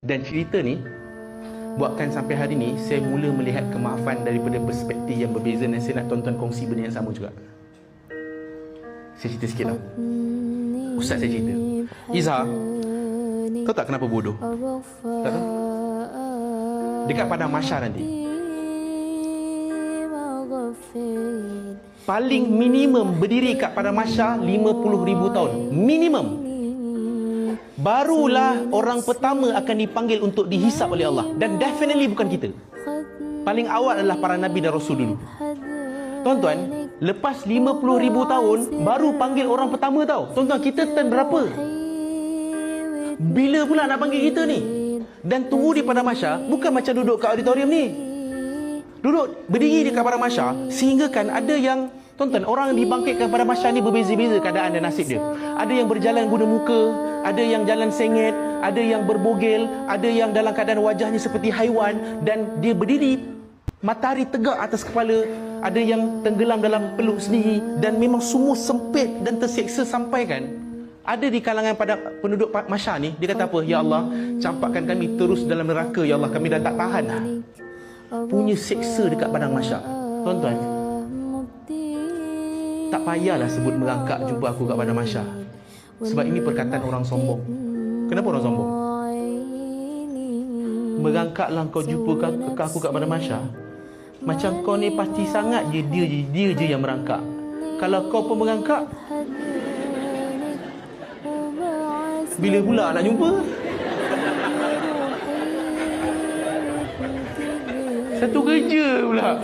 Dan cerita ni buatkan sampai hari ni saya mula melihat kemaafan daripada perspektif yang berbeza, dan saya nak tuan-tuan kongsi benda yang sama juga. Saya cerita sikit tau. Ustaz saya cerita, Izzah, tahu tak kenapa bodoh? Tak tahu? Dekat padang mahsyar nanti, paling minimum berdiri kat padang mahsyar 50,000 tahun. Minimum. Barulah orang pertama akan dipanggil untuk dihisap oleh Allah. Dan definitely bukan kita. Paling awal adalah para Nabi dan Rasul dulu. Tuan-tuan, lepas 50,000 tahun baru panggil orang pertama tau. Tuan-tuan, kita turn berapa? Bila pula nak panggil kita ni? Dan tunggu di padang mahsyar bukan macam duduk kat auditorium ni. Duduk berdiri di padang mahsyar, sehingga kan ada yang, tuan-tuan, orang dibangkitkan pada mahsyar ni berbeza-beza keadaan dan nasib dia. Ada yang berjalan guna muka, ada yang jalan sengit, ada yang berbogel, ada yang dalam keadaan wajahnya seperti haiwan, dan dia berdiri matahari tegak atas kepala, ada yang tenggelam dalam peluk sendiri, dan memang semua sempit dan terseksa. Sampai kan ada di kalangan pada penduduk mahsyar ni, dia kata apa? Ya Allah, campakkan kami terus dalam neraka, ya Allah, kami dah tak tahan dah. Punya seksa dekat padang mahsyar. Tuan-tuan, tak payahlah sebut merangkak jumpa aku kat padang mahsyar, sebab ini perkataan orang sombong. Kenapa orang sombong? Merangkaklah kau jumpa aku kat padang mahsyar, macam kau ni pasti sangat je dia je yang merangkak. Kalau kau pun merangkak, bila pula nak jumpa? Satu kerja pula.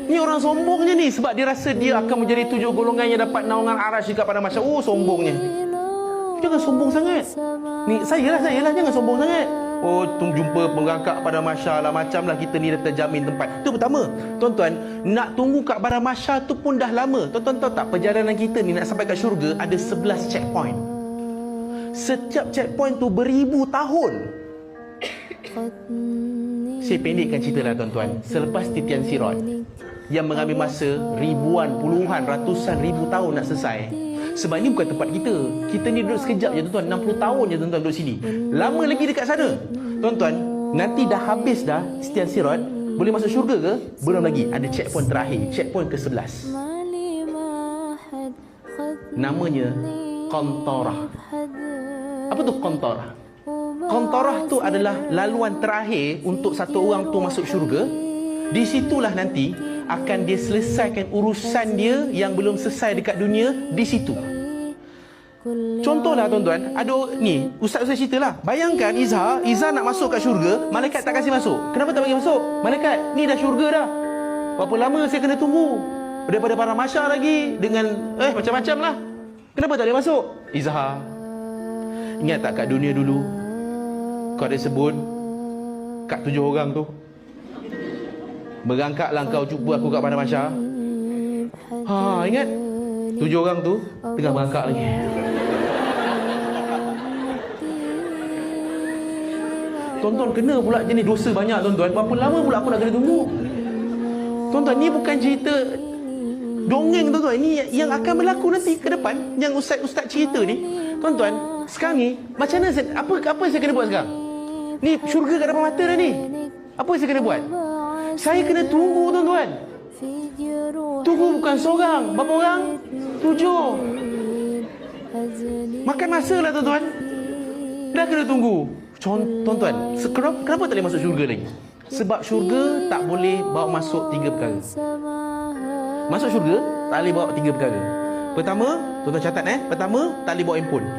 Ni orang sombong je ni, sebab dia rasa dia akan menjadi 7 golongan yang dapat naungan arasy dekat pada mahsyar. Oh, sombongnya. Jangan sombong sangat. Ni saya lah jangan sombong sangat. Oh, jumpa pengerangkak pada mahsyar lah, macam lah kita ni dah terjamin tempat. Itu pertama. Tuan-tuan, nak tunggu kat pada mahsyar tu pun dah lama. Tuan-tuan tahu tak, perjalanan kita ni nak sampai kat syurga ada 11 checkpoint. Setiap checkpoint tu beribu tahun. Saya pendekkan cerita lah, tuan-tuan. Selepas titian sirat yang mengambil masa ribuan, puluhan, ratusan ribu tahun nak selesai, sebab ini bukan tempat kita. Kita ni duduk sekejap je, tuan-tuan. 60 tahun je, tuan-tuan, duduk sini. Lama lagi dekat sana. Tuan-tuan, nanti dah habis dah titian sirat, boleh masuk syurga ke? Belum lagi. Ada checkpoint terakhir, checkpoint ke-11. Namanya Qantarah. Apa tu Qantarah? Qantarah tu adalah laluan terakhir untuk satu orang tu masuk syurga. Di situlah nanti akan dia selesaikan urusan dia yang belum selesai dekat dunia di situ. Contohlah, tuan-tuan, ada ni, ustaz saya ceritalah. Bayangkan Izzah nak masuk kat syurga, malaikat tak kasih masuk. Kenapa tak bagi masuk? Malaikat, ni dah syurga dah. Berapa lama saya kena tunggu? Daripada para mahsyar lagi dengan macam-macam lah. Kenapa tak boleh masuk? Izzah, ingat tak kat dunia dulu kau ada sebut kat 7 orang tu, berangkatlah kau jumpa aku kat padang mahsyar. Ingat 7 orang tu tengah berangkat lagi. Tuan-tuan, kena pula jenis dosa banyak, tuan-tuan. Berapa lama pula aku nak kena tunggu? Tuan-tuan, ni bukan cerita dongeng, tuan-tuan. Ini yang akan berlaku nanti ke depan, yang ustaz-ustaz cerita ni. Tuan-tuan, sekarang ni macam mana apa saya kena buat sekarang? Ni syurga kat depan mata dah ni. Apa saya kena buat? Saya kena tunggu, tuan-tuan. Tunggu bukan seorang. Berapa orang? 7. Makan masa lah, tuan-tuan. Dah kena tunggu. Tuan-tuan, kenapa tak boleh masuk syurga lagi? Sebab syurga tak boleh bawa masuk 3 perkara. Masuk syurga tak boleh bawa 3 perkara. Pertama, tuan-tuan catat pertama, tak boleh bawa handphone.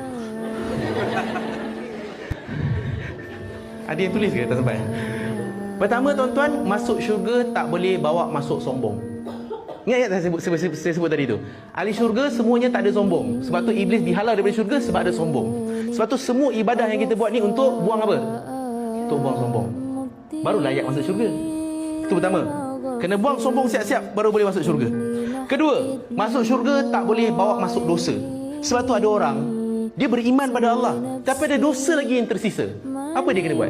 Ada yang tulis ke? Tak sampai. Pertama, tuan-tuan, masuk syurga tak boleh bawa masuk sombong. Ingat saya sebut tadi tu. Ahli syurga semuanya tak ada sombong. Sebab tu iblis dihalau daripada syurga sebab ada sombong. Sebab tu semua ibadah yang kita buat ni untuk buang apa? Untuk buang sombong. Baru layak masuk syurga. Itu pertama. Kena buang sombong siap-siap baru boleh masuk syurga. Kedua, masuk syurga tak boleh bawa masuk dosa. Sebab tu ada orang, dia beriman pada Allah, tapi ada dosa lagi yang tersisa. Apa dia kena buat?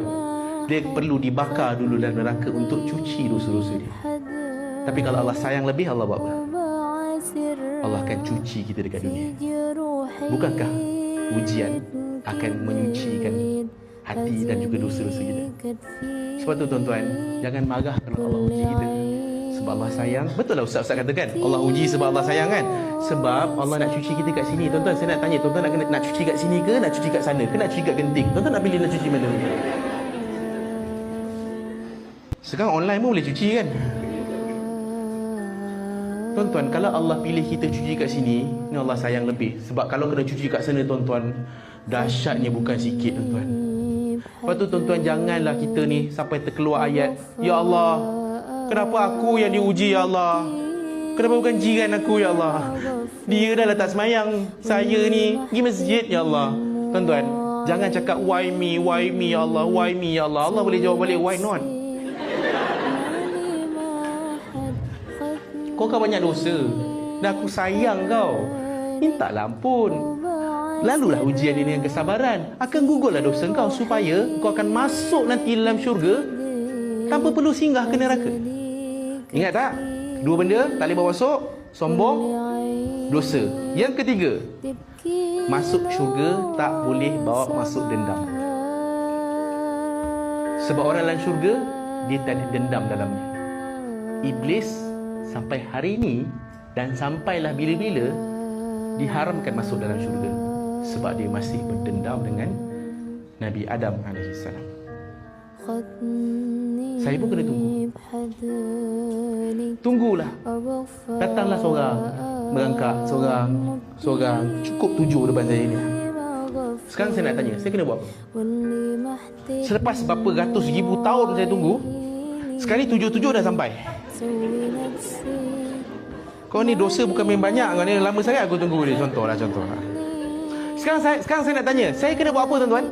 Dia perlu dibakar dulu dalam neraka untuk cuci dosa-dosa dia. Tapi kalau Allah sayang lebih, Allah buat apa? Allah akan cuci kita dekat dunia. Bukankah ujian akan menyucikan hati dan juga dosa-dosa kita. Sebab tu tuan-tuan, jangan marah kalau Allah uji kita. Sebab Allah sayang. Betul lah Ustaz katakan, Allah uji sebab Allah sayang kan? Sebab Allah nak cuci kita kat sini. Tuan-tuan, saya nak tanya, tuan-tuan nak cuci kat sini ke, nak cuci kat sana ke, nak cuci kat genting? Tuan-tuan nak pilih nak cuci mana? Sekarang online pun boleh cuci kan? Tuan-tuan, kalau Allah pilih kita cuci kat sini, ni Allah sayang lebih. Sebab kalau kena cuci kat sana tuan-tuan, dahsyatnya bukan sikit tuan-tuan. Lepas tu tuan-tuan, janganlah kita ni sampai terkeluar ayat, Ya Allah, kenapa aku yang diuji Ya Allah? Kenapa bukan jiran aku Ya Allah? Dia dah tak semayang, saya ni pergi masjid Ya Allah. Tuan-tuan, jangan cakap why me Ya Allah, why me Ya Allah. Allah boleh jawab balik, why not? Kau kan banyak dosa, dan aku sayang kau, mintalah ampun. Lalulah ujian ini dengan kesabaran. Akan gugurlah dosa kau, supaya kau akan masuk nanti dalam syurga tanpa perlu singgah ke neraka. Ingat tak? Dua benda tak boleh bawa masuk: sombong, dosa. Yang ketiga, masuk syurga tak boleh bawa masuk dendam. Sebab orang dalam syurga, dia tak ada dendam dalamnya. Iblis sampai hari ini dan sampailah bila-bila diharamkan masuk dalam syurga, sebab dia masih berdendam dengan Nabi Adam AS. Saya pun kena tunggulah. Datanglah seorang, merangkak seorang, cukup 7 depan saya ni. Sekarang saya nak tanya, saya kena buat apa? Selepas berapa ratus ribu tahun saya tunggu, sekali 7 dah sampai. Kau ni dosa bukan main banyak. Kau ni lama sangat aku tunggu dia. Contohlah. Sekarang saya nak tanya, saya kena buat apa tuan-tuan?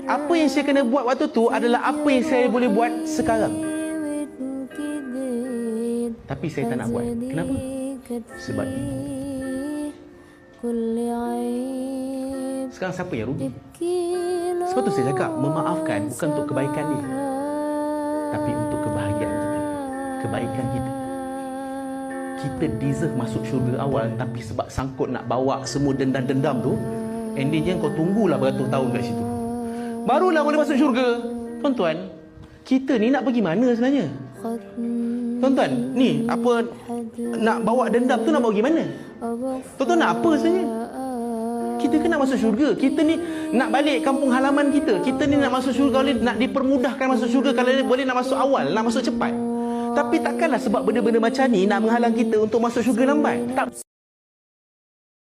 Apa yang saya kena buat waktu tu adalah apa yang saya boleh buat sekarang. Tapi saya tak nak buat. Kenapa? Sebab ini. Sekarang siapa yang rugi? Sebab tu saya cakap, memaafkan bukan untuk kebaikan dia, tapi untuk kebahagiaan kita, kebaikan kita. Kita deserve masuk syurga awal, tapi sebab sangkut nak bawa semua dendam-dendam tu, endingnya kau tunggulah beratus tahun kat situ, barulah boleh masuk syurga. Tuan-tuan, kita ni nak pergi mana sebenarnya? Tuan-tuan, ni apa nak bawa dendam tu, nak bawa pergi mana? Tuan-tuan nak apa sebenarnya? Kita kan nak masuk syurga. Kita ni nak balik kampung halaman kita. Kita ni nak masuk syurga, nak dipermudahkan masuk syurga. Kalau boleh nak masuk awal, nak masuk cepat. Tapi takkanlah sebab benda-benda macam ni nak menghalang kita untuk masuk syurga lambat. Tak.